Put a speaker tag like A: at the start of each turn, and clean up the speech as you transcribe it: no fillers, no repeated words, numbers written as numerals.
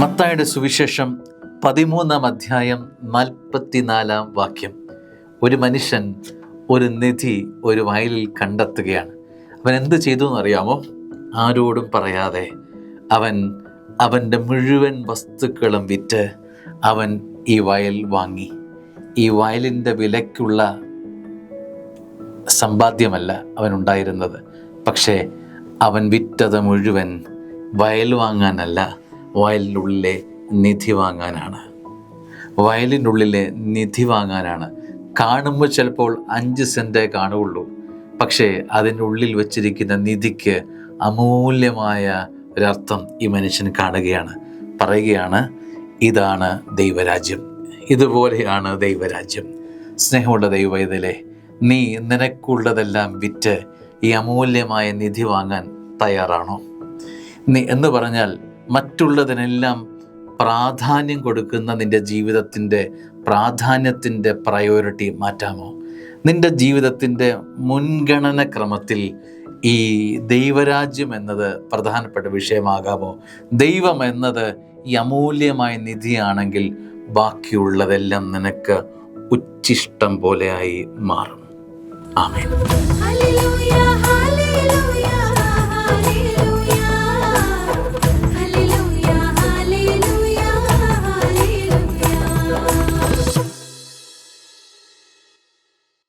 A: മത്തായിയുടെ സുവിശേഷം 13-ാം അധ്യായം 44-ാം വാക്യം. ഒരു മനുഷ്യൻ ഒരു നിധി ഒരു വയലിൽ കണ്ടെത്തുകയാണ്. അവൻ എന്ത് ചെയ്തു എന്നറിയാമോ? ആരോടും പറയാതെ അവൻ്റെ മുഴുവൻ വസ്തുക്കളും വിറ്റ് അവൻ ഈ വയൽ വാങ്ങി. ഈ വയലിൻ്റെ വിലയ്ക്കുള്ള സമ്പാദ്യമല്ല അവനുണ്ടായിരുന്നത്, പക്ഷേ അവൻ വിറ്റത് മുഴുവൻ വയൽ വാങ്ങാനല്ല, വയലിനുള്ളിലെ നിധി വാങ്ങാനാണ്. വയലിനുള്ളിലെ നിധി വാങ്ങാനാണ്. കാണുമ്പോൾ ചിലപ്പോൾ 5 സെൻറ്റേ കാണുകയുള്ളൂ, പക്ഷേ അതിനുള്ളിൽ വച്ചിരിക്കുന്ന നിധിക്ക് അമൂല്യമായ ഒരർത്ഥം ഈ മനുഷ്യൻ കാണുകയാണ്. പറയുകയാണ്, ഇതാണ് ദൈവരാജ്യം, ഇതുപോലെയാണ് ദൈവരാജ്യം. സ്നേഹമുള്ള ദൈവവേദലേ, നീ നിനക്കുള്ളതെല്ലാം വിറ്റ് ഈ അമൂല്യമായ നിധി വാങ്ങാൻ തയ്യാറാണോ? നീ എന്ന് പറഞ്ഞാൽ മറ്റുള്ളതിനെല്ലാം പ്രാധാന്യം കൊടുക്കുന്ന നിൻ്റെ ജീവിതത്തിൻ്റെ പ്രാധാന്യത്തിൻ്റെ പ്രയോറിറ്റി മാറ്റാമോ? നിൻ്റെ ജീവിതത്തിൻ്റെ മുൻഗണന ക്രമത്തിൽ ഈ ദൈവരാജ്യം എന്നത് പ്രധാനപ്പെട്ട വിഷയമാകാമോ? ദൈവം എന്നത് ഈ അമൂല്യമായ നിധിയാണെങ്കിൽ ബാക്കിയുള്ളതെല്ലാം നിനക്ക് ഉച്ഛിഷ്ടം പോലെയായി മാറും. ആമേൻ.